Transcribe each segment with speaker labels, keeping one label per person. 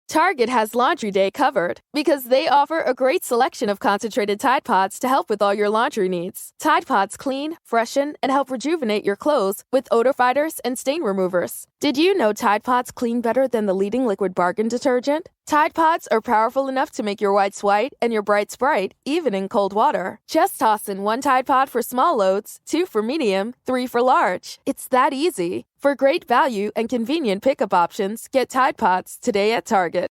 Speaker 1: Target has Laundry Day covered because they offer a great selection of concentrated Tide Pods to help with all your laundry needs. Tide Pods clean, freshen, and help rejuvenate your clothes with odor fighters and stain removers. Did you know Tide Pods clean better than the leading liquid bargain detergent? Tide Pods are powerful enough to make your whites white and your brights bright, even in cold water. Just toss in 1 Tide Pod for small loads, 2 for medium, 3 for large. It's that easy. For great value and convenient pickup options, get Tide Pods today at Target.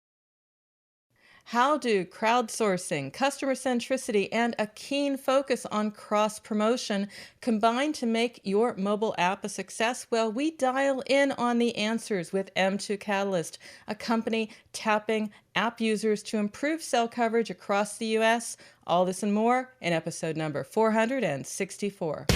Speaker 2: How do crowdsourcing, customer centricity, and a keen focus on cross-promotion combine to make your mobile app a success? Well, we dial in on the answers with M2Catalyst, a company tapping app users to improve cell coverage across the U.S. All this and more in episode number 464.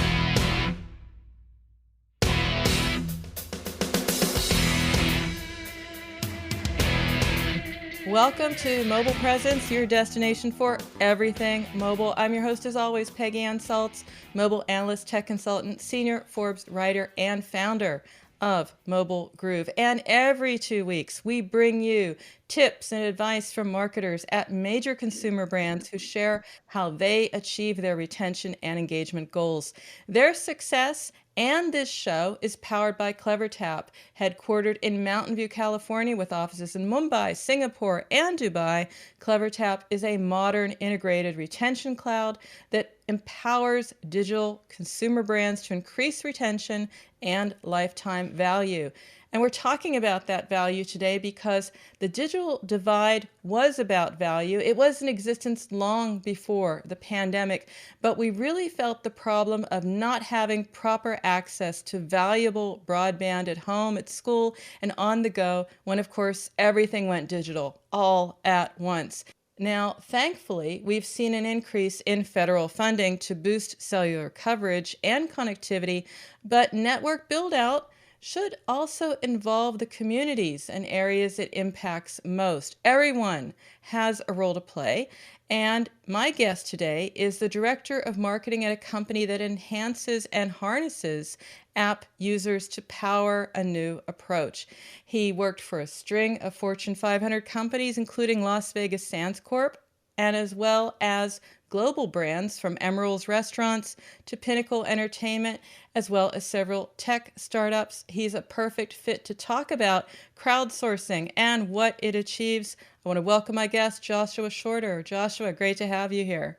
Speaker 2: Welcome to Mobile Presence, your destination for everything mobile. I'm your host, as always, Peggy Ann Saltz, mobile analyst, tech consultant, senior Forbes writer, and founder of Mobile Groove. And every 2 weeks, we bring you tips and advice from marketers at major consumer brands who share how they achieve their retention and engagement goals. Their success and this show is powered by CleverTap, headquartered in Mountain View, California, with offices in Mumbai, Singapore, and Dubai. CleverTap is a modern integrated retention cloud that empowers digital consumer brands to increase retention and lifetime value. And we're talking about that value today because the digital divide was about value. It was in existence long before the pandemic, but we really felt the problem of not having proper access to valuable broadband at home, at school, and on the go when, of course, everything went digital all at once. Now, thankfully, we've seen an increase in federal funding to boost cellular coverage and connectivity, but network build-out should also involve the communities and areas it impacts most. Everyone has a role to play, and my guest today is the director of marketing at a company that enhances and harnesses app users to power a new approach. He worked for a string of Fortune 500 companies, including Las Vegas Sands Corp, and as well as global brands from Emeril's Restaurants to Pinnacle Entertainment, as well as several tech startups. He's a perfect fit to talk about crowdsourcing and what it achieves. I want to welcome my guest, Joshua Shorter. Joshua, great to have you here.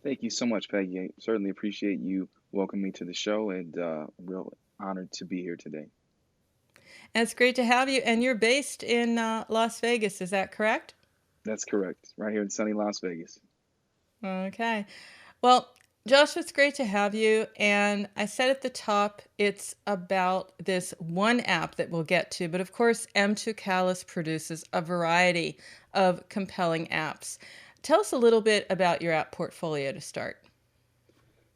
Speaker 3: Thank you so much, Peggy. I certainly appreciate you welcoming me to the show, and real honored to be here today.
Speaker 2: And it's great to have you. And you're based in Las Vegas, is that correct?
Speaker 3: That's correct. Right here in sunny Las Vegas.
Speaker 2: Okay. Well, Josh, it's great to have you. And I said at the top, it's about this one app that we'll get to. But of course, M2Catalyst produces a variety of compelling apps. Tell us a little bit about your app portfolio to start.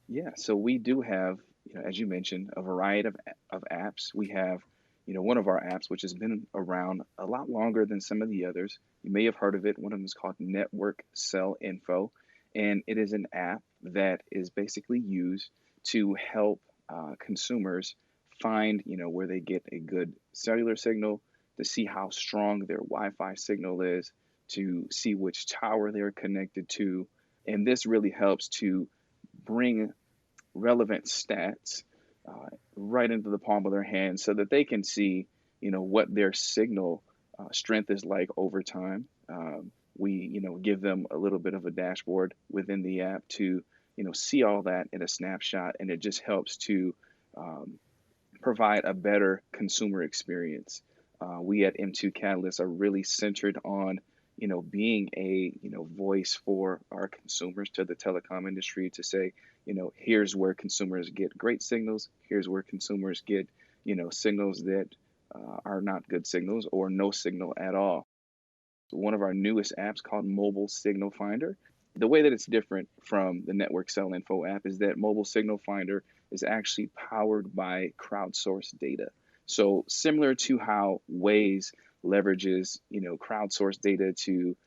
Speaker 3: Yeah, so we do have, as you mentioned, a variety of apps. We have, one of our apps, which has been around a lot longer than some of the others. You may have heard of it. One of them is called Network Cell Info. And it is an app that is basically used to help consumers find, where they get a good cellular signal, to see how strong their Wi-Fi signal is, to see which tower they're connected to. And this really helps to bring relevant stats right into the palm of their hand so that they can see, what their signal strength is like over time. We, give them a little bit of a dashboard within the app to, see all that in a snapshot, and it just helps to provide a better consumer experience. We at M2Catalyst are really centered on, being a, voice for our consumers to the telecom industry to say, here's where consumers get great signals. Here's where consumers get, signals that are not good signals or no signal at all. One of our newest apps called Mobile Signal Finder. The way that it's different from the Network Cell Info app is that Mobile Signal Finder is actually powered by crowdsourced data. So similar to how Waze leverages, crowdsourced data to,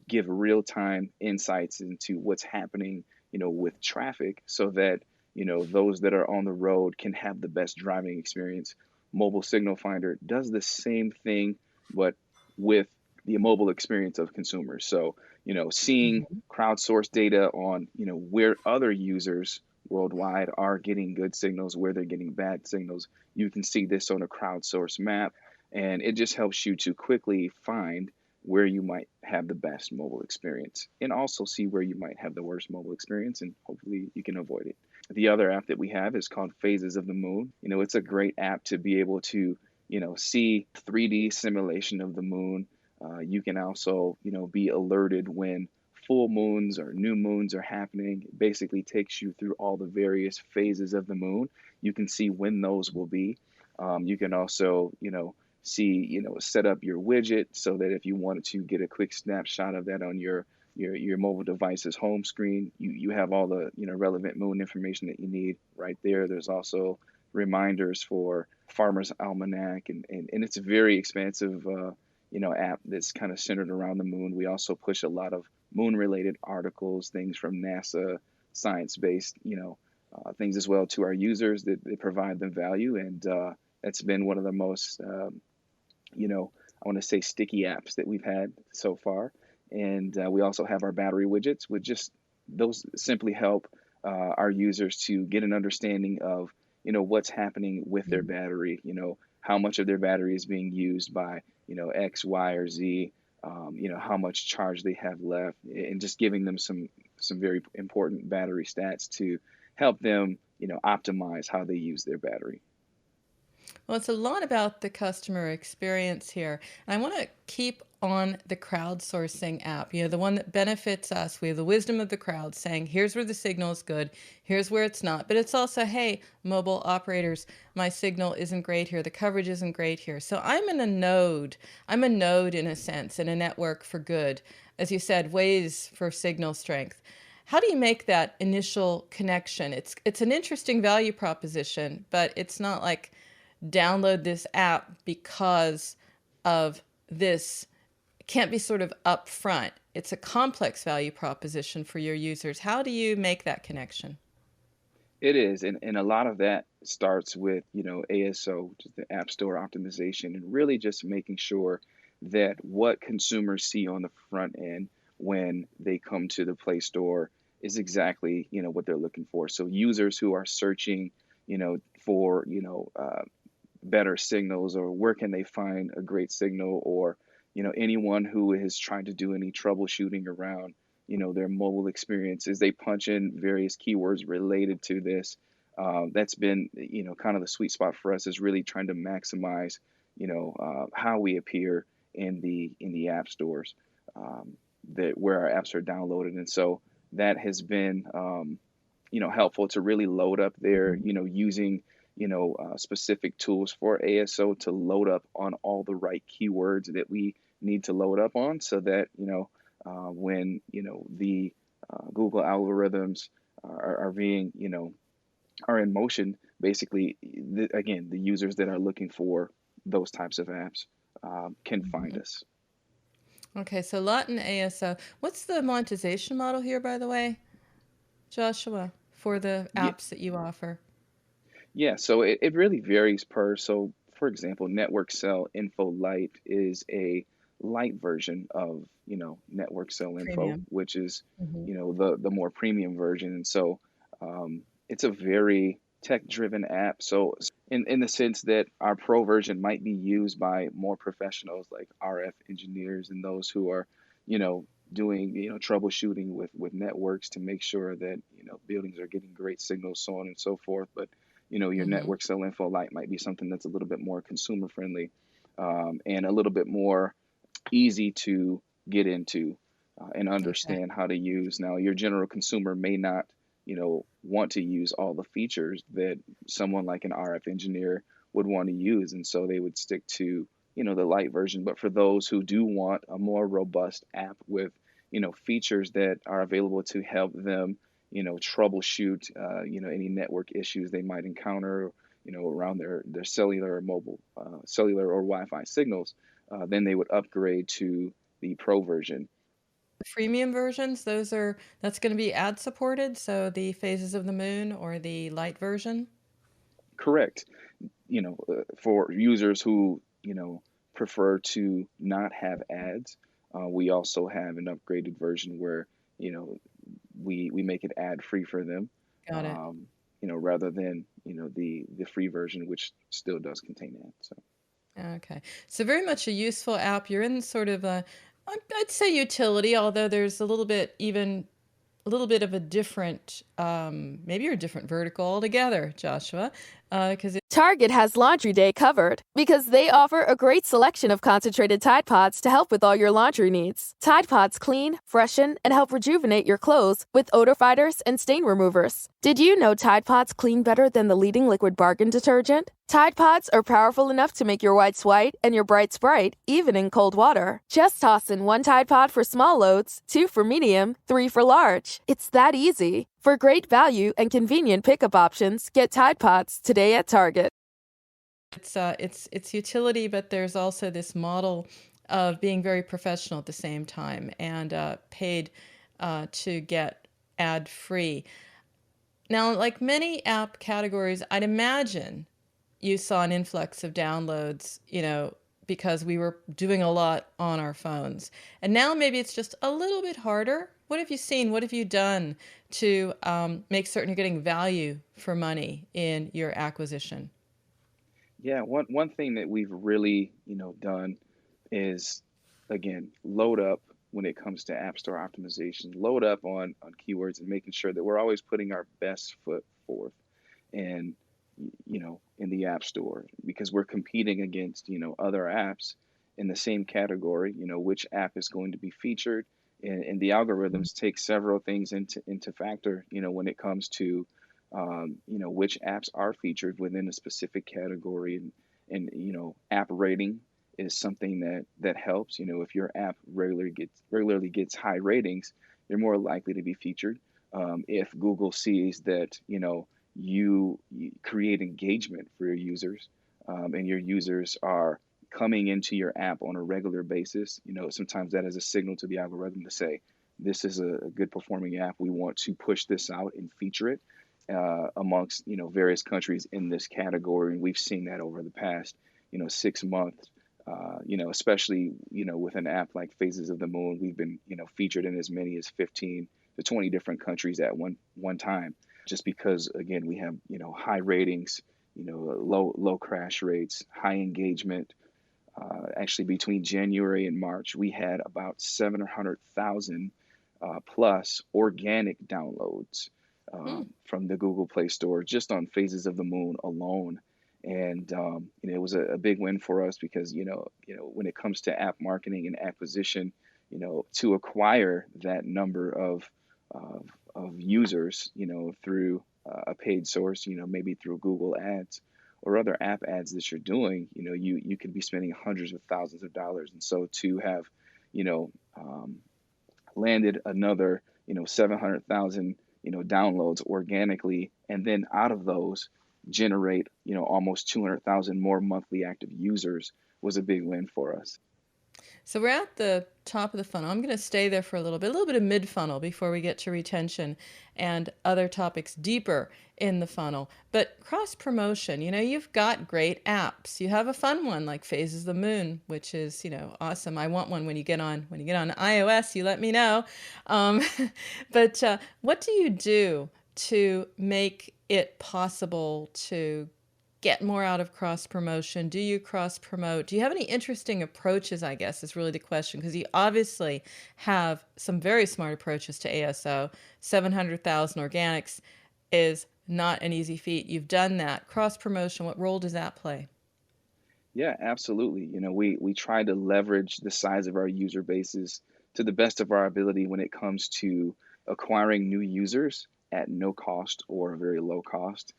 Speaker 3: give real-time insights into what's happening, with traffic so that, those that are on the road can have the best driving experience. Mobile Signal Finder does the same thing, but with the mobile experience of consumers. So, seeing
Speaker 2: Mhm.
Speaker 3: crowdsourced data on, where other users worldwide are getting good signals, where they're getting bad signals. You can see this on a crowdsourced map, and it just helps you to quickly find where you might have the best mobile experience and also see where you might have the worst mobile experience, and hopefully you can avoid it. The other app that we have is called Phases of the Moon. It's a great app to be able to, see 3D simulation of the moon. You can also, be alerted when full moons or new moons are happening. It basically takes you through all the various phases of the moon. You can see when those will be. You can also, see, set up your widget so that if you wanted to get a quick snapshot of that on your mobile device's home screen, you have all the, relevant moon information that you need right there. There's also reminders for Farmer's Almanac, and it's a very expansive app that's kind of centered around the moon. We also push a lot of moon related articles, things from NASA, science-based, things as well to our users that provide them value. And that's been one of the most, I want to say sticky apps that we've had so far. And we also have our battery widgets, which just those simply help our users to get an understanding of, what's happening with their
Speaker 2: Mhm.
Speaker 3: battery, how much of their battery is being used by, X, Y, or Z, how much charge they have left, and just giving them some very important battery stats to help them, optimize how they use their battery.
Speaker 2: Well, it's a lot about the customer experience here. And I want to keep on the crowdsourcing app, the one that benefits us. We have the wisdom of the crowd saying, here's where the signal is good, here's where it's not. But it's also, hey, mobile operators, my signal isn't great here, the coverage isn't great here. So I'm in a node. I'm a node in a sense, in a network for good. As you said, ways for signal strength. How do you make that initial connection? It's an interesting value proposition, but it's not like download this app because of this. It can't be sort of upfront. It's a complex value proposition for your users. How do you make that connection?
Speaker 3: It is, and a lot of that starts with, ASO, which is the App Store optimization, and really just making sure that what consumers see on the front end when they come to the Play Store is exactly, what they're looking for. So users who are searching, for, better signals, or where can they find a great signal, or anyone who is trying to do any troubleshooting around their mobile experiences, they punch in various keywords related to this. That's been kind of the sweet spot for us, is really trying to maximize how we appear in the app stores, that where our apps are downloaded. And so that has been helpful to really load up there,
Speaker 2: Mhm.
Speaker 3: using specific tools for ASO to load up on all the right keywords that we need to load up on, so that when the Google algorithms are being are in motion, basically, again, the users that are looking for those types of apps can find
Speaker 2: Mhm.
Speaker 3: us.
Speaker 2: Okay, so lot in ASO. What's the monetization model here, by the way, Joshua, for the
Speaker 3: Yeah,
Speaker 2: apps that you offer?
Speaker 3: yeah. So it really varies per. So for example, Network Cell Info Lite is a light version of Network Cell Info,
Speaker 2: Premium.
Speaker 3: which is
Speaker 2: Hmm.
Speaker 3: the more premium version. And so it's a very tech driven app. So in the sense that our pro version might be used by more professionals like RF engineers and those who are you know doing troubleshooting with networks to make sure that buildings are getting great signals, so on and so forth. But your
Speaker 2: Hmm.
Speaker 3: Network Cell Info Lite might be something that's a little bit more consumer friendly, and a little bit more easy to get into and
Speaker 2: Okay.
Speaker 3: understand how to use. Now, your general consumer may not, want to use all the features that someone like an RF engineer would want to use, and so they would stick to, the light version. But for those who do want a more robust app with, features that are available to help them, troubleshoot, any network issues they might encounter, around their cellular or mobile, cellular or Wi-Fi signals, then they would upgrade to the pro version.
Speaker 2: The freemium versions, that's going to be ad supported, so the Phases of the Moon or the light version.
Speaker 3: Correct. For users who, prefer to not have ads, we also have an upgraded version where, you know, we make it ad free for them,
Speaker 2: Got it.
Speaker 3: um, rather than, the free version, which still does contain ads. So.
Speaker 2: Okay. So very much a useful app. You're in sort of I'd say utility, although there's a little bit even a little bit of a different, maybe you're a different vertical altogether, Joshua, because
Speaker 1: Target has Laundry Day covered because they offer a great selection of concentrated Tide Pods to help with all your laundry needs. Tide Pods clean, freshen, and help rejuvenate your clothes with odor fighters and stain removers. Did you know Tide Pods clean better than the leading liquid bargain detergent? Tide Pods are powerful enough to make your whites white and your brights bright, even in cold water. Just toss in 1 Tide Pod for small loads, 2 for medium, 3 for large. It's that easy. For great value and convenient pickup options, get Tide Pods today at Target.
Speaker 2: it's utility, but there's also this model of being very professional at the same time and paid to get ad free. Now, like many app categories, I'd imagine you saw an influx of downloads, because we were doing a lot on our phones. And now maybe it's just a little bit harder. What have you seen? What have you done to make certain you're getting value for money in your acquisition?
Speaker 3: Yeah, one thing that we've really, done is, again, load up when it comes to App Store optimization, load up on keywords and making sure that we're always putting our best foot forth and, in the App Store, because we're competing against, other apps in the same category, which app is going to be featured. And the algorithms take several things into factor, when it comes to which apps are featured within a specific category, and app rating is something that helps. If your app regularly gets high ratings, you're more likely to be featured. If Google sees that you create engagement for your users, and your users are coming into your app on a regular basis, sometimes that is a signal to the algorithm to say, this is a good performing app. We want to push this out and feature it amongst various countries in this category. And we've seen that over the past 6 months. Especially with an app like Phases of the Moon, we've been featured in as many as 15 to 20 different countries at one time. Just because, again, we have high ratings, low crash rates, high engagement. Actually, between January and March, we had about 700,000 plus organic downloads from the Google Play Store just on Phases of the Moon alone. And it was a big win for us because when it comes to app marketing and acquisition, to acquire that number of users, through a paid source, maybe through Google Ads or other app ads that you're doing, you could be spending hundreds of thousands of dollars. And so to have, landed another, 700,000, downloads organically, and then out of those generate, almost 200,000 more monthly active users was a big win for us.
Speaker 2: So we're at the top of the funnel. I'm going to stay there for a little bit of mid funnel before we get to retention and other topics deeper in the funnel. But cross promotion, you've got great apps. You have a fun one like Phases of the Moon, which is, awesome. I want one when you get on iOS, you let me know. But what do you do to make it possible to get more out of cross promotion? Do you cross promote? Do you have any interesting approaches, I guess, is really the question, because you obviously have some very smart approaches to ASO. 700,000 organics is not an easy feat. You've done that. Cross promotion, what role does that play?
Speaker 3: Yeah, absolutely. We try to leverage the size of our user bases to the best of our ability when it comes to acquiring new users at no cost or very low cost.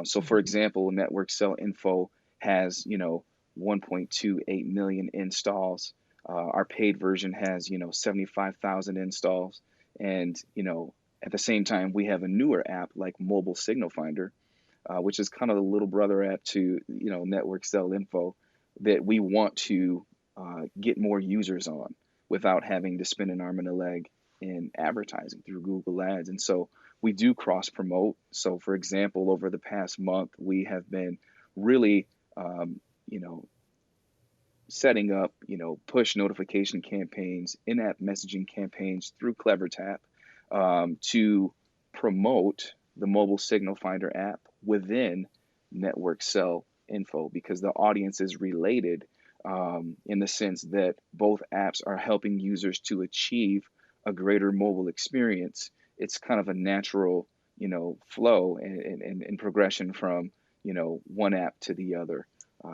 Speaker 3: So, for example, Network Cell Info has 1.28 million installs. Our paid version has 75,000 installs, and at the same time we have a newer app like Mobile Signal Finder, which is kind of the little brother app to Network Cell Info, that we want to get more users on without having to spend an arm and a leg in advertising through Google Ads. And so we do cross promote. So, for example, over the past month, we have been really, setting up, push notification campaigns, in-app messaging campaigns through CleverTap to promote the mobile signal finder app within network cell info, because the audience is related in the sense that both apps are helping users to achieve a greater mobile experience. It's kind of a natural, flow and progression from, one app to the other.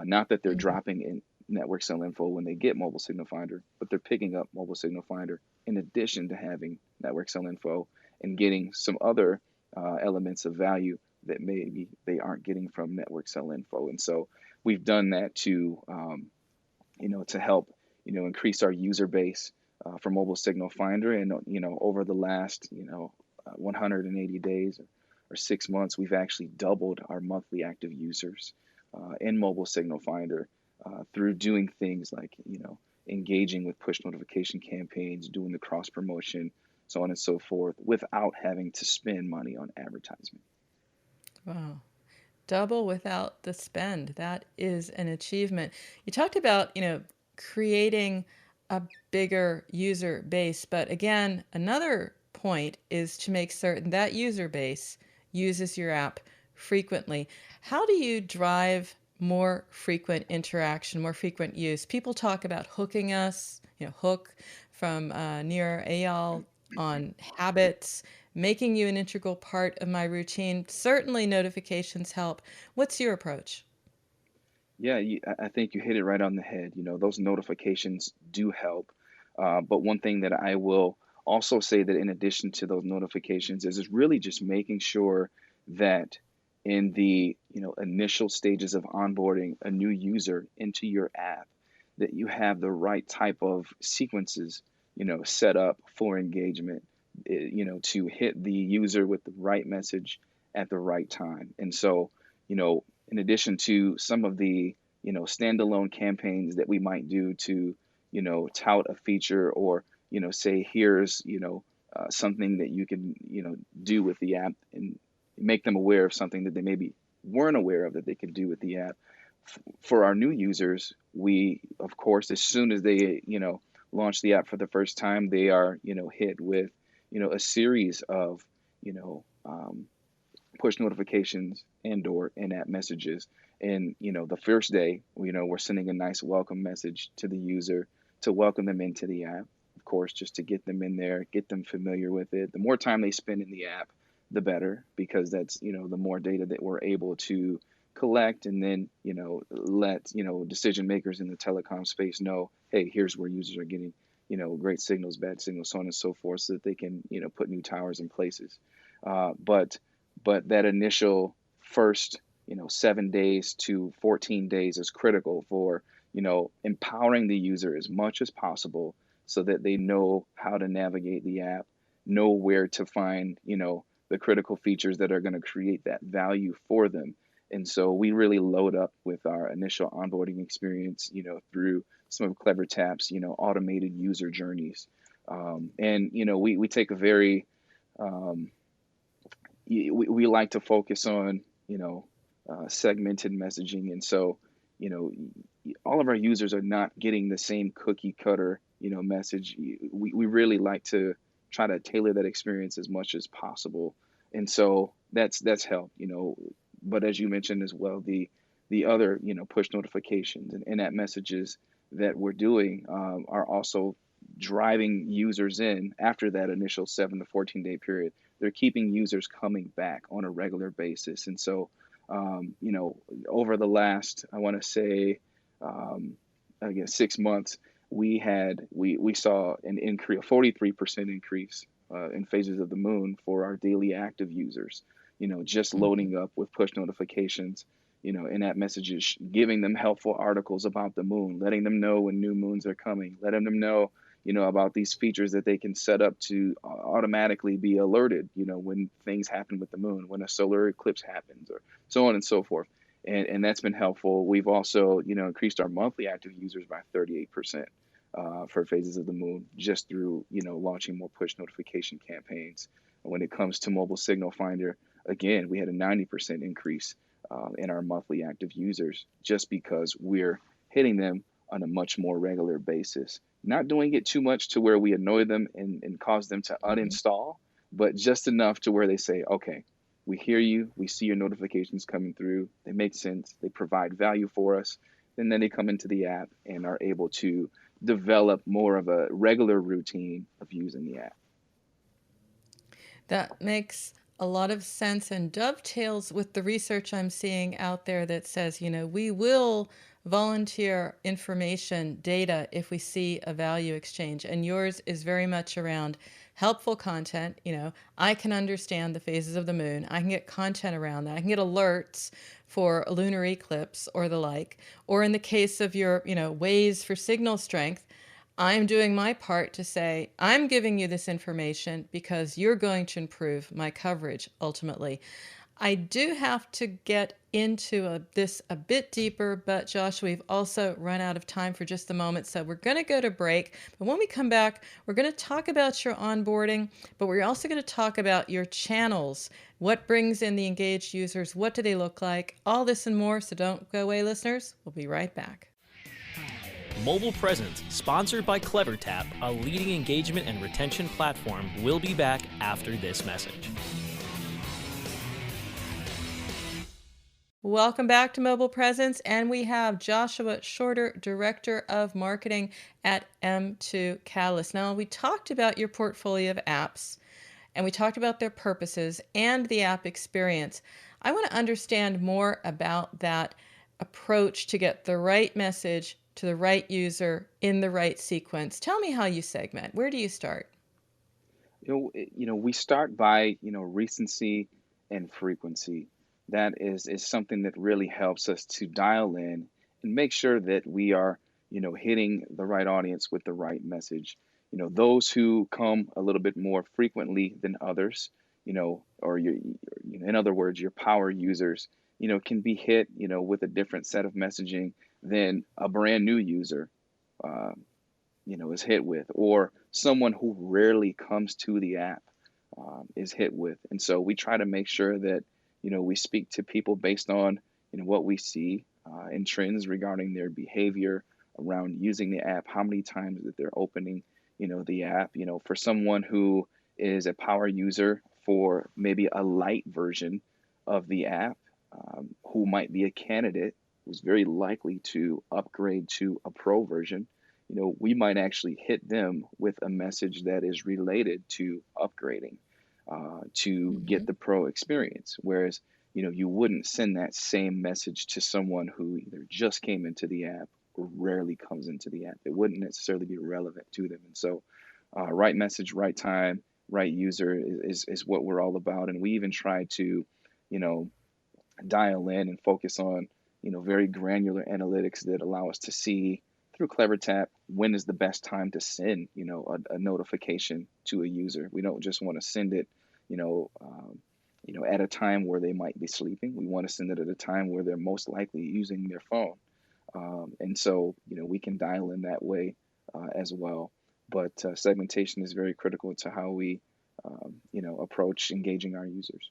Speaker 3: Not that they're dropping in network cell info when they get mobile signal finder, but they're picking up mobile signal finder in addition to having network cell info and getting some other elements of value that maybe they aren't getting from network cell info. And so we've done that to, to help, increase our user base for mobile signal finder. And, over the last, 180 days or 6 months, we've actually doubled our monthly active users in mobile signal finder through doing things like, engaging with push notification campaigns, doing the cross promotion, so on and so forth, without having to spend money on advertisement.
Speaker 2: Wow. Double without the spend. That is an achievement. You talked about, creating a bigger user base, but again, another point is to make certain that user base uses your app frequently. How do you drive more frequent interaction, more frequent use? People talk about hooking us, hook from Nir Eyal on habits, making you an integral part of my routine. Certainly notifications help. What's your approach?
Speaker 3: Yeah, I think you hit it right on the head. Those notifications do help. But one thing that I will also say that in addition to those notifications is really just making sure that in the, initial stages of onboarding a new user into your app, that you have the right type of sequences, set up for engagement, to hit the user with the right message at the right time. And so, in addition to some of the, standalone campaigns that we might do to, tout a feature or, say, here's, something that you can, do with the app and make them aware of something that they maybe weren't aware of that they could do with the app. For our new users, we, of course, as soon as they, launch the app for the first time, they are, hit with, a series of, push notifications and or in-app messages. And, the first day, we're sending a nice welcome message to the user to welcome them into the app, of course, just to get them in there, get them familiar with it. The more time they spend in the app, the better, because that's, the more data that we're able to collect and then, let, decision makers in the telecom space know, hey, here's where users are getting, great signals, bad signals, so on and so forth, so that they can, put new towers in places. But that initial first, 7 days to 14 days is critical for, empowering the user as much as possible so that they know how to navigate the app, know where to find, the critical features that are going to create that value for them. And so we really load up with our initial onboarding experience, through some of CleverTap's, automated user journeys. And, we take a very, we like to focus on, segmented messaging. And so, all of our users are not getting the same cookie cutter, message. We really like to try to tailor that experience as much as possible. And so that's helped, but as you mentioned as well, the other, push notifications and in-app messages that we're doing are also driving users in after that initial 7 to 14 day period. They're keeping users coming back on a regular basis. And so, over the last, I want to say, again, 6 months, we saw an increase, a 43% increase in phases of the moon for our daily active users, just loading up with push notifications, in-app messages, giving them helpful articles about the moon, letting them know when new moons are coming, letting them know, about these features that they can set up to automatically be alerted, when things happen with the moon, when a solar eclipse happens, or so on and so forth. And that's been helpful. We've also, increased our monthly active users by 38% for phases of the moon, just through, launching more push notification campaigns. When it comes to mobile signal finder, again, we had a 90% increase in our monthly active users, just because we're hitting them on a much more regular basis. Not doing it too much to where we annoy them and cause them to
Speaker 2: Mhm.
Speaker 3: uninstall, but just enough to where they say, okay, we hear you, we see your notifications coming through, they make sense, they provide value for us, and then they come into the app and are able to develop more of a regular routine of using the app.
Speaker 2: That makes a lot of sense and dovetails with the research I'm seeing out there that says, we will volunteer information, data, if we see a value exchange. And yours is very much around helpful content. I can understand the phases of the moon. I can get content around that. I can get alerts for a lunar eclipse or the like. Or in the case of your, ways for signal strength, I'm doing my part to say, I'm giving you this information because you're going to improve my coverage ultimately. I do have to get into this a bit deeper, but Josh, we've also run out of time for just a moment, so we're going to go to break. But when we come back, we're going to talk about your onboarding, but we're also going to talk about your channels. What brings in the engaged users? What do they look like? All this and more, so don't go away, listeners. We'll be right back.
Speaker 4: Mobile Presence, sponsored by CleverTap, a leading engagement and retention platform, will be back after this message.
Speaker 2: Welcome back to Mobile Presence, and we have Joshua Shorter, Director of Marketing at M2Catalyst. Now, we talked about your portfolio of apps, and we talked about their purposes and the app experience. I want to understand more about that approach to get the right message to the right user in the right sequence. Tell me how you segment. Where do you start?
Speaker 3: We start by, recency and frequency. That is something that really helps us to dial in and make sure that we are, hitting the right audience with the right message. Those who come a little bit more frequently than others, or in other words, your power users, can be hit, with a different set of messaging than a brand new user. Uh, is hit with, or someone who rarely comes to the app is hit with. And so we try to make sure that, we speak to people based on, what we see and trends regarding their behavior around using the app, how many times that they're opening, the app. For someone who is a power user for maybe a light version of the app, who might be a candidate who's very likely to upgrade to a pro version, we might actually hit them with a message that is related to upgrading to get the pro experience. Whereas, you wouldn't send that same message to someone who either just came into the app or rarely comes into the app. It wouldn't necessarily be relevant to them. And so, right message, right time, right user is what we're all about. And we even try to, you know, dial in and focus on, very granular analytics that allow us to see through CleverTap when is the best time to send, a notification to a user. We don't just want to send it, you know, um, at a time where they might be sleeping. We want to send it at a time where they're most likely using their phone. And so, we can dial in that way as well. But segmentation is very critical to how we, approach engaging our users.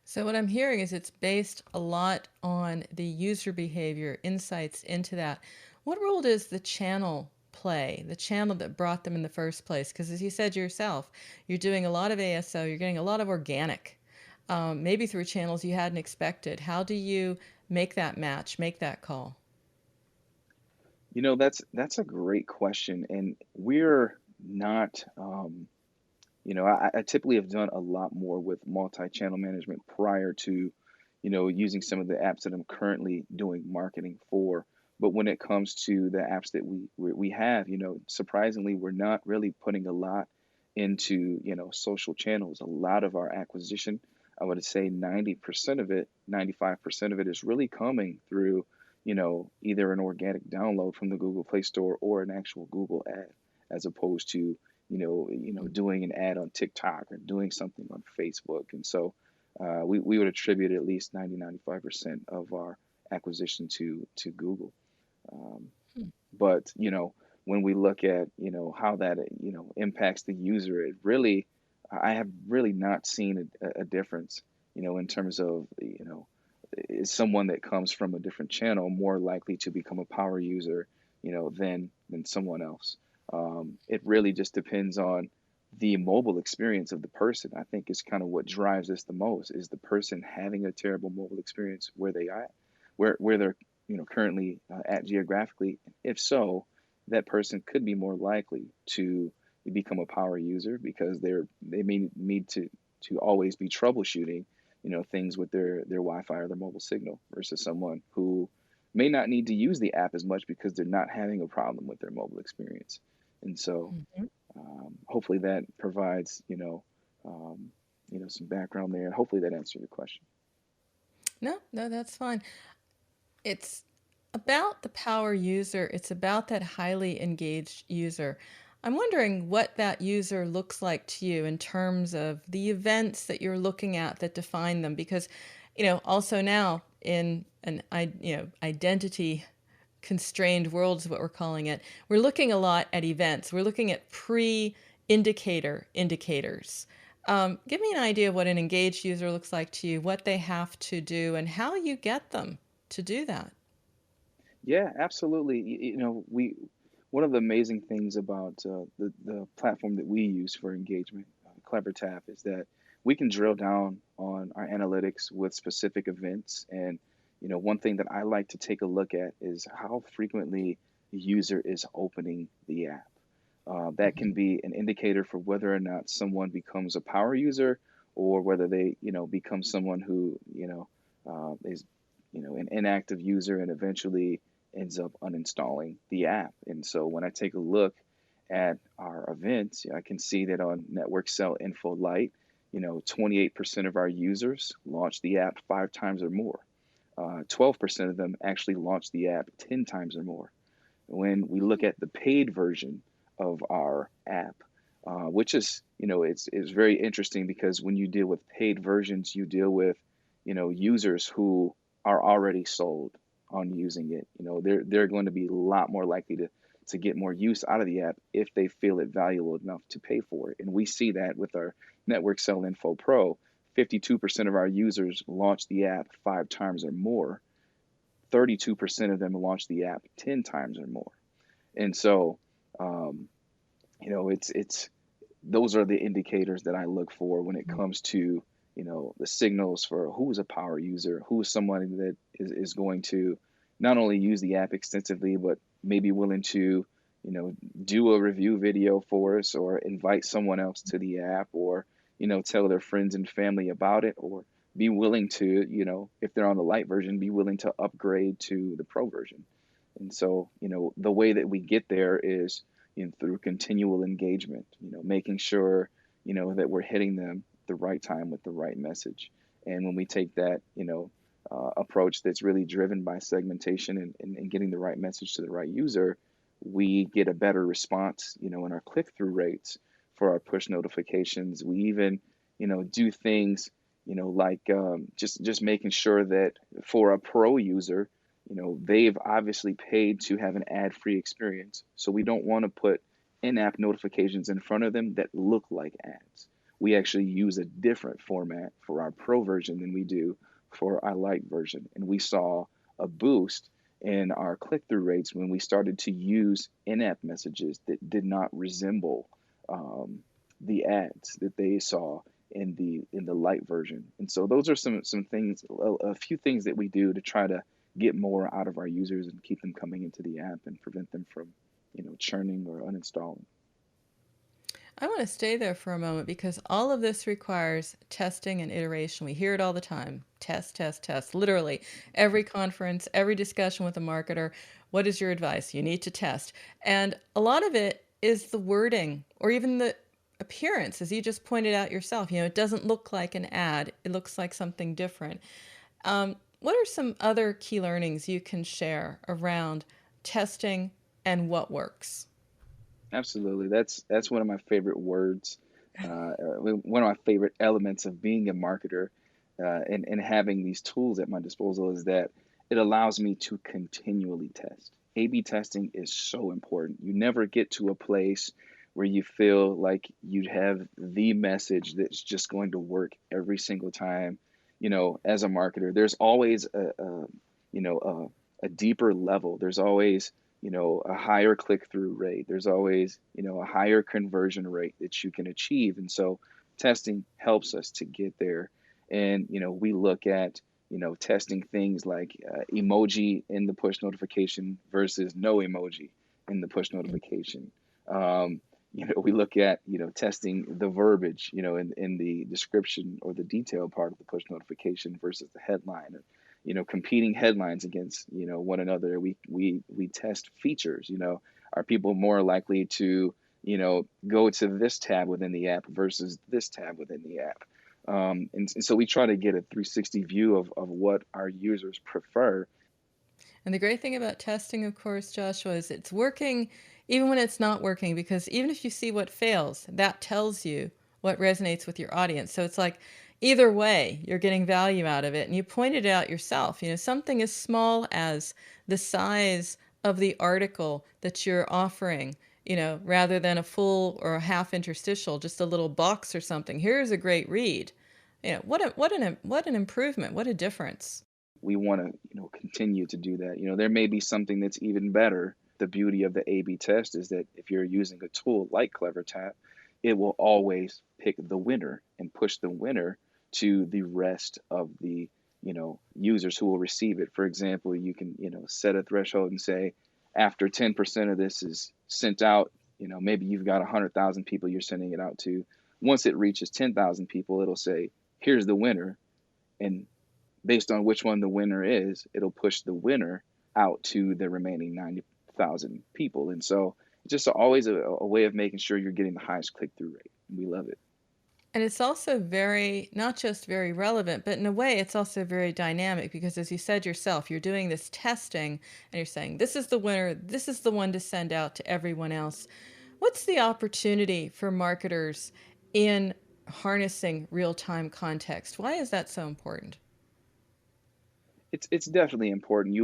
Speaker 2: So what I'm hearing is it's based a lot on the user behavior, insights into that. What role does the channel play, the channel that brought them in the first place? Because as you said yourself, you're doing a lot of ASO, you're getting a lot of organic, maybe through channels you hadn't expected. How do you make that match, make that call?
Speaker 3: That's a great question, and we're not. I typically have done a lot more with multi-channel management prior to, using some of the apps that I'm currently doing marketing for. But when it comes to the apps that we have, surprisingly, we're not really putting a lot into, social channels. A lot of our acquisition, I would say 90% of it, 95% of it is really coming through, either an organic download from the Google Play Store or an actual Google ad, as opposed to doing an ad on TikTok or doing something on Facebook. And so we would attribute at least 95% of our acquisition to Google. Um, but, when we look at, how that, impacts the user, I have really not seen a difference, in terms of, is someone that comes from a different channel more likely to become a power user than someone else. It really just depends on the mobile experience of the person. I think is kind of what drives us the most, is the person having a terrible mobile experience where they are, where they're currently at geographically. If so, that person could be more likely to become a power user because they may need to always be troubleshooting things with their Wi-Fi or their mobile signal, versus someone who may not need to use the app as much because they're not having a problem with their mobile experience. And so
Speaker 2: Mhm.
Speaker 3: hopefully that provides some background there, and hopefully that answered your question.
Speaker 2: No, no, that's fine. It's about the power user. It's about that highly engaged user. I'm wondering what that user looks like to you in terms of the events that you're looking at that define them. Because, also now in an identity constrained world is what we're calling it. We're looking a lot at events. We're looking at indicators. Give me an idea of what an engaged user looks like to you, what they have to do, and how you get them to do that.
Speaker 3: Yeah, absolutely. We one of the amazing things about the platform that we use for engagement, CleverTap, is that we can drill down on our analytics with specific events. And one thing that I like to take a look at is how frequently the user is opening the app. That can be an indicator for whether or not someone becomes a power user, or whether they become someone who is an inactive user and eventually ends up uninstalling the app. And so when I take a look at our events, I can see that on Network Cell Info Lite, 28% of our users launch the app 5 times or more. 12% of them actually launch the app 10 times or more. When we look at the paid version of our app, which is, it's very interesting, because when you deal with paid versions, you deal with, users who are already sold on using it. They're going to be a lot more likely to get more use out of the app if they feel it valuable enough to pay for it. And we see that with our Network Cell Info Pro. 52% of our users launch the app 5 times or more. 32% of them launch the app 10 times or more. And so, it's those are the indicators that I look for when it comes to, the signals for who's a power user, who's somebody that is going to not only use the app extensively, but maybe willing to, do a review video for us, or invite someone else to the app, or, tell their friends and family about it, or be willing to, if they're on the light version, be willing to upgrade to the pro version. And so, the way that we get there is, through continual engagement, making sure, that we're hitting them the right time with the right message. And when we take that, approach that's really driven by segmentation and getting the right message to the right user, we get a better response, in our click-through rates for our push notifications. We even, do things, like just making sure that for a pro user, they've obviously paid to have an ad-free experience. So we don't want to put in-app notifications in front of them that look like ads. We actually use a different format for our pro version than we do for our light version. And we saw a boost in our click-through rates when we started to use in-app messages that did not resemble the ads that they saw in the light version. And so those are some things, a few things that we do to try to get more out of our users and keep them coming into the app and prevent them from, churning or uninstalling.
Speaker 2: I want to stay there for a moment because all of this requires testing and iteration. We hear it all the time. Test, test, test. Literally, every conference, every discussion with a marketer. What is your advice? You need to test. And a lot of it is the wording or even the appearance, as you just pointed out yourself. It doesn't look like an ad. It looks like something different. What are some other key learnings you can share around testing and what works?
Speaker 3: Absolutely. That's one of my favorite words, one of my favorite elements of being a marketer, and having these tools at my disposal, is that it allows me to continually test. A/B testing is so important. You never get to a place where you feel like you have the message that's just going to work every single time. As a marketer, there's always a deeper level. There's always, a higher click-through rate. There's always, a higher conversion rate that you can achieve. And so testing helps us to get there. And, we look at, testing things like emoji in the push notification versus no emoji in the push notification. We look at, testing the verbiage, in the description or the detail part of the push notification versus the headline. Competing headlines against, one another. We test features, are people more likely to, go to this tab within the app versus this tab within the app. And so we try to get a 360 view of what our users prefer.
Speaker 2: And the great thing about testing, of course, Joshua, is it's working even when it's not working, because even if you see what fails, that tells you what resonates with your audience. So it's like either way, you're getting value out of it. And you pointed out yourself, something as small as the size of the article that you're offering, rather than a full or a half interstitial, just a little box or something. Here's a great read. What an improvement, what a difference.
Speaker 3: We want to, continue to do that. There may be something that's even better. The beauty of the A/B test is that if you're using a tool like CleverTap, it will always pick the winner and push the winner to the rest of the, users who will receive it. For example, you can, set a threshold and say, after 10% of this is sent out, maybe you've got 100,000 people you're sending it out to. Once it reaches 10,000 people, it'll say, here's the winner. And based on which one the winner is, it'll push the winner out to the remaining 90,000 people. And so it's just always a way of making sure you're getting the highest click-through rate. We love it.
Speaker 2: And it's also not just very relevant, but in a way it's also very dynamic, because as you said yourself, you're doing this testing and you're saying, this is the winner, this is the one to send out to everyone else. What's the opportunity for marketers in harnessing real-time context? Why is that so important?
Speaker 3: It's definitely important.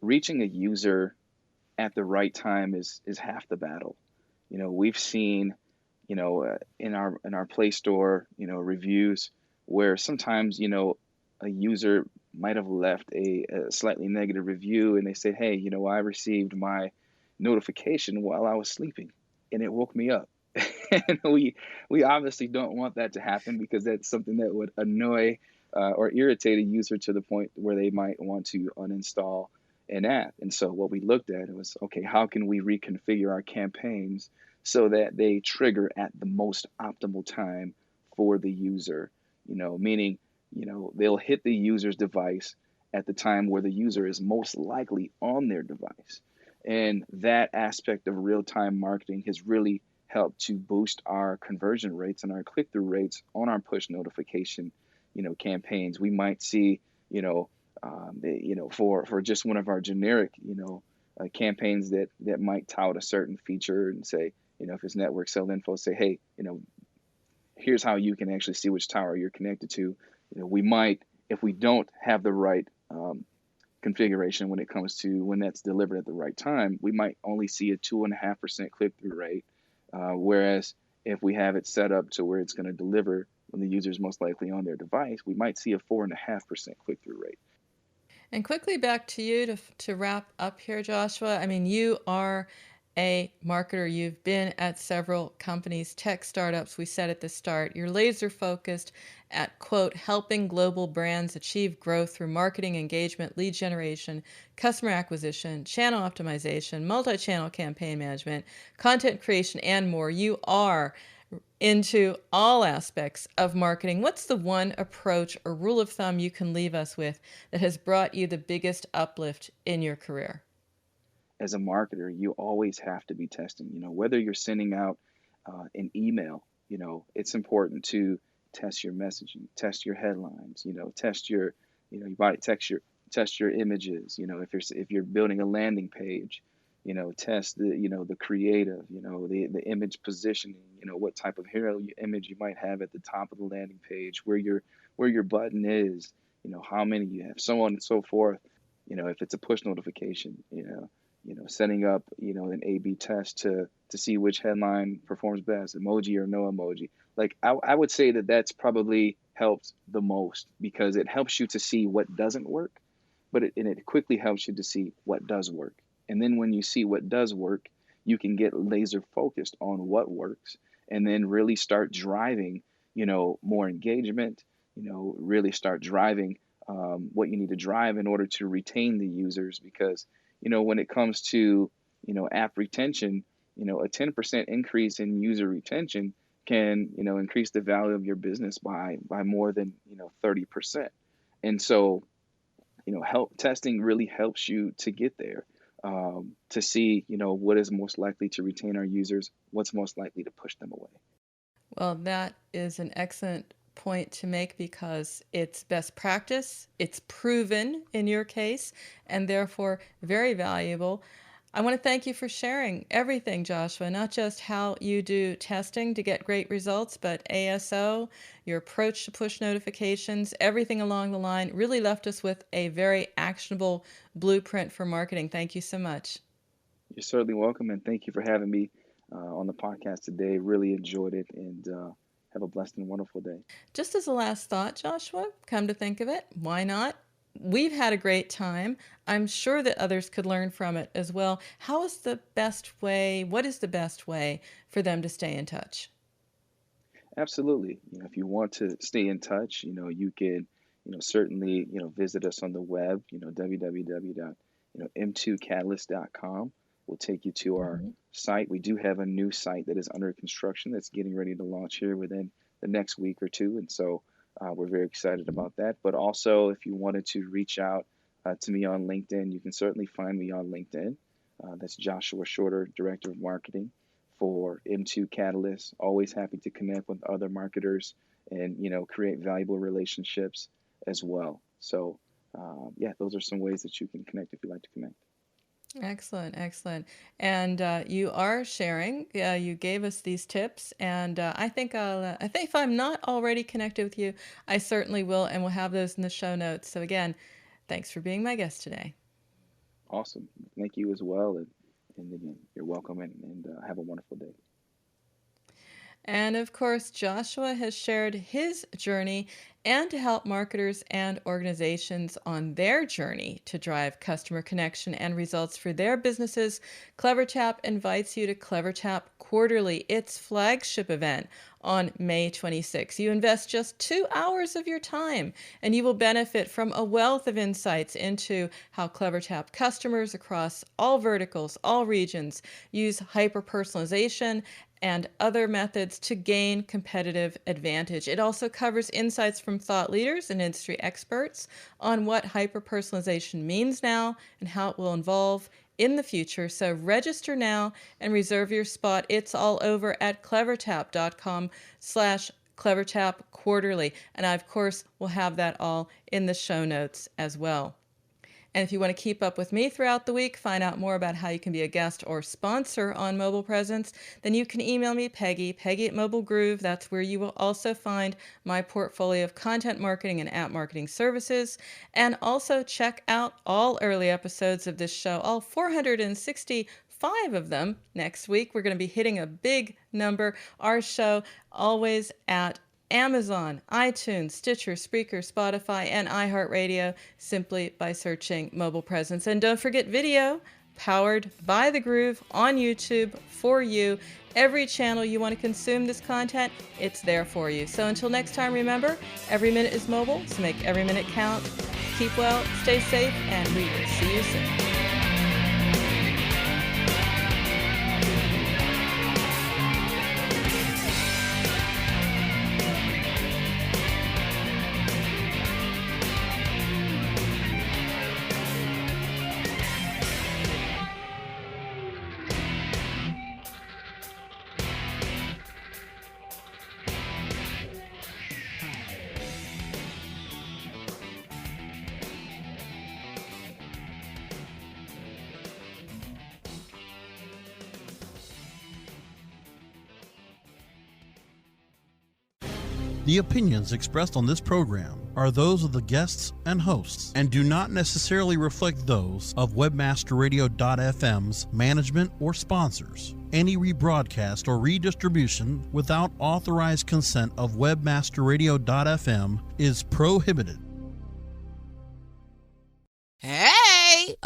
Speaker 3: Reaching a user at the right time is half the battle. We've seen, in our Play Store, reviews where sometimes, a user might have left a slightly negative review and they say, hey, I received my notification while I was sleeping and it woke me up. And we obviously don't want that to happen, because that's something that would annoy or irritate a user to the point where they might want to uninstall an app. And so what we looked at was, okay, how can we reconfigure our campaigns so that they trigger at the most optimal time for the user? Meaning, they'll hit the user's device at the time where the user is most likely on their device. And that aspect of real-time marketing has really helped to boost our conversion rates and our click-through rates on our push notification, campaigns. We might see, for just one of our generic, campaigns that might tout a certain feature and say, if it's network cell info, say, hey, here's how you can actually see which tower you're connected to. We might, if we don't have the right configuration when it comes to when that's delivered at the right time, we might only see a 2.5% click-through rate. Whereas if we have it set up to where it's going to deliver when the user is most likely on their device, we might see a 4.5% click-through rate.
Speaker 2: And quickly back to you to wrap up here, Joshua. I mean, you are a marketer. You've been at several companies, tech startups, we said at the start. You're laser focused at, quote, helping global brands achieve growth through marketing engagement, lead generation, customer acquisition, channel optimization, multi-channel campaign management, content creation, and more. You are into all aspects of marketing. What's the one approach or rule of thumb you can leave us with that has brought you the biggest uplift in your career?
Speaker 3: As a marketer, you always have to be testing. Whether you're sending out an email, it's important to test your messaging, test your headlines, test your, you might test your images. If you're building a landing page, test the creative, the image positioning, what type of hero image you might have at the top of the landing page, where your button is, how many you have, so on and so forth. If it's a push notification, setting up, an A/B test to see which headline performs best, emoji or no emoji. Like I would say that's probably helped the most, because it helps you to see what doesn't work, but it quickly helps you to see what does work. And then when you see what does work, you can get laser focused on what works and then really start driving, more engagement, really start driving what you need to drive in order to retain the users. Because, when it comes to, app retention, a 10% increase in user retention can, increase the value of your business by more than, 30%. And so, help testing really helps you to get there, to see, what is most likely to retain our users, what's most likely to push them away.
Speaker 2: Well, that is an excellent point to make because it's best practice, it's proven in your case, and therefore very valuable. I want to thank you for sharing everything, Joshua, not just how you do testing to get great results, but ASO, your approach to push notifications, everything along the line really left us with a very actionable blueprint for marketing. Thank you so much.
Speaker 3: You're certainly welcome, and thank you for having me on the podcast today. Really enjoyed it, and have a blessed and wonderful day.
Speaker 2: Just as a last thought, Joshua, come to think of it, why not? We've had a great time. I'm sure that others could learn from it as well. What is the best way for them to stay in touch?
Speaker 3: Absolutely. If you want to stay in touch, you can, certainly, visit us on the web, www.m2Catalyst.com. Will take you to our site. We do have a new site that is under construction that's getting ready to launch here within the next week or two. And so we're very excited about that. But also, if you wanted to reach out to me on LinkedIn, you can certainly find me on LinkedIn. That's Joshua Shorter, Director of Marketing for M2Catalyst. Always happy to connect with other marketers and, create valuable relationships as well. So, those are some ways that you can connect if you'd like to connect.
Speaker 2: Excellent, excellent. And you are sharing. You gave us these tips, and I think if I'm not already connected with you, I certainly will, and we'll have those in the show notes. So again, thanks for being my guest today.
Speaker 3: Awesome. Thank you as well, and again, you're welcome, and have a wonderful day.
Speaker 2: And of course, Joshua has shared his journey and to help marketers and organizations on their journey to drive customer connection and results for their businesses. CleverTap invites you to CleverTap Quarterly, its flagship event on May 26. You invest just 2 hours of your time, and you will benefit from a wealth of insights into how CleverTap customers across all verticals, all regions, use hyper-personalization and other methods to gain competitive advantage. It also covers insights from thought leaders and industry experts on what hyper-personalization means now and how it will evolve in the future. So register now and reserve your spot. It's all over at clevertap.com/CleverTap Quarterly. And I, of course, will have that all in the show notes as well. And if you want to keep up with me throughout the week, find out more about how you can be a guest or sponsor on Mobile Presence, then you can email me, Peggy at Mobile Groove. That's where you will also find my portfolio of content marketing and app marketing services. And also check out all early episodes of this show, all 465 of them next week. We're going to be hitting a big number. Our show always at Amazon, iTunes, Stitcher, Spreaker, Spotify, and iHeartRadio simply by searching Mobile Presence. And don't forget video, powered by The Groove on YouTube for you. Every channel you want to consume this content, it's there for you. So until next time, remember, every minute is mobile, so make every minute count. Keep well, stay safe, and we will see you soon.
Speaker 5: The opinions expressed on this program are those of the guests and hosts and do not necessarily reflect those of WebmasterRadio.fm's management or sponsors. Any rebroadcast or redistribution without authorized consent of WebmasterRadio.fm is prohibited.
Speaker 6: Hey,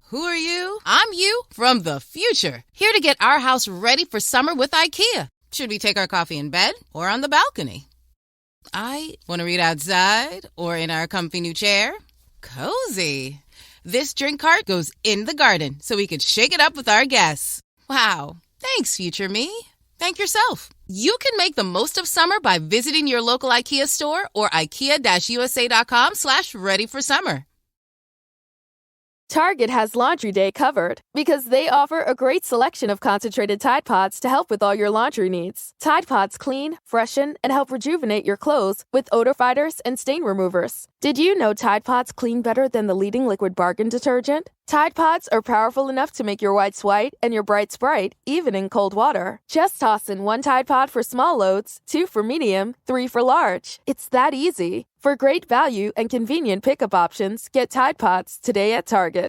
Speaker 6: Who are you? I'm you from the future, here to get our house ready for summer with IKEA. Should we take our coffee in bed or on the balcony? I want to read outside or in our comfy new chair. Cozy. This drink cart goes in the garden so we could shake it up with our guests. Wow. Thanks, future me. Thank yourself. You can make the most of summer by visiting your local IKEA store or ikea-usa.com/ready for summer.
Speaker 1: Target has Laundry Day covered because they offer a great selection of concentrated Tide Pods to help with all your laundry needs. Tide Pods clean, freshen, and help rejuvenate your clothes with odor fighters and stain removers. Did you know Tide Pods clean better than the leading liquid bargain detergent? Tide Pods are powerful enough to make your whites white and your brights bright, even in cold water. Just toss in 1 Tide Pod for small loads, 2 for medium, 3 for large. It's that easy. For great value and convenient pickup options, get Tide Pods today at Target.